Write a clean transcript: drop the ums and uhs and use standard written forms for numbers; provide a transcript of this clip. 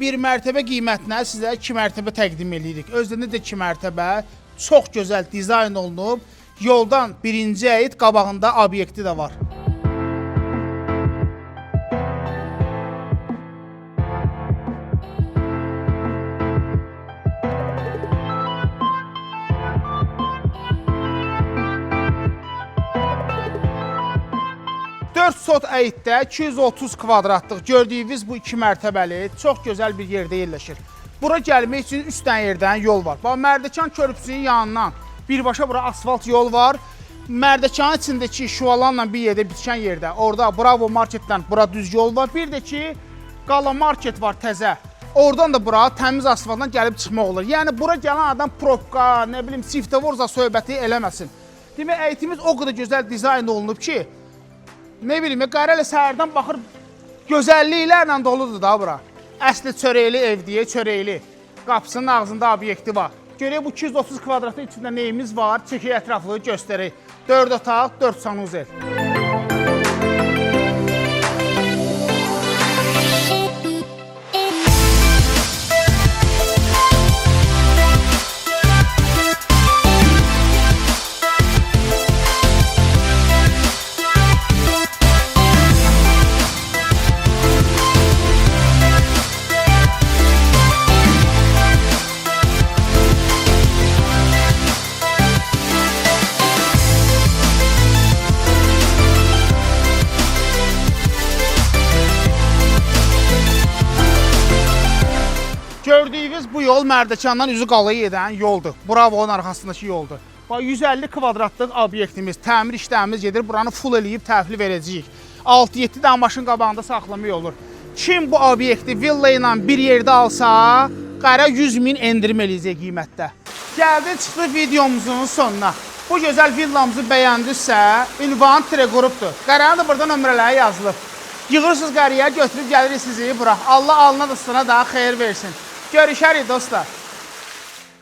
bir mərtəbə qiymətinə sizə 2 mərtəbə təqdim edirik. Özdə də 2 mərtəbə çox gözəl dizayn olunub. Yoldan birinci əyid qabağında obyekti də var. Sot əyiddə 230 kvadratlıq gördüyünüz bu 2 mərtəbəli çox gözəl bir yerdə yerləşir. Bura gəlmək üçün 3 dənə yerdən yol var. Bax, Mərdəkan körpüsünün yanından birbaşa bura asfalt yol var. Mərdəkanın içindəki şualanla bir yerdə bitişən yerdə, orada Bravo marketdən bura düz yol var. Bir də ki, Qala market var təzə. Oradan da bura təmiz asfaltdan gəlib çıxmaq olur. Yəni bura gələn adam probka, nə bilim, siftavorza söhbəti eləməsin. Demək, əyitimiz o qədər gözəl dizayn olunub ki, nə bilim, Qarəli səhərdən baxır, gözəlliklərlə doludur da bura. Əsli çörəkli ev deyə çörəkli. Qapısının ağzında obyekti var. Görək bu 230 kvadratın içində neyimiz var, çəkək ətraflığı göstərək. 4 otaq, 4 sanuzel. Gördüyünüz bu yol Mərdəkandan üzü qalaya edən yoldur. Bravo'nun arxasındakı yoldur. 150 kvadratlıq obyektimiz, təmir işlərimiz gedir. Buranı full eləyib təhvil verəcəyik. 6-7 dənə maşın qabağında saxlamaq olur. Kim bu obyekti villa ilə bir yerdə alsa, qara 100.000 endirim eləyəcək qiymətdə. Gəldi, çıxdı videomuzun sonuna. Bu gözəl villamızı bəyəndinizsə, ünvan Treqrupdur. Qaranın da burada nömrələri yazılıb. Yığırsınız qarıya, götürüb gəlirik sizi bura. Allah alına da sana daha xeyir versin. Görüşərik dostlar.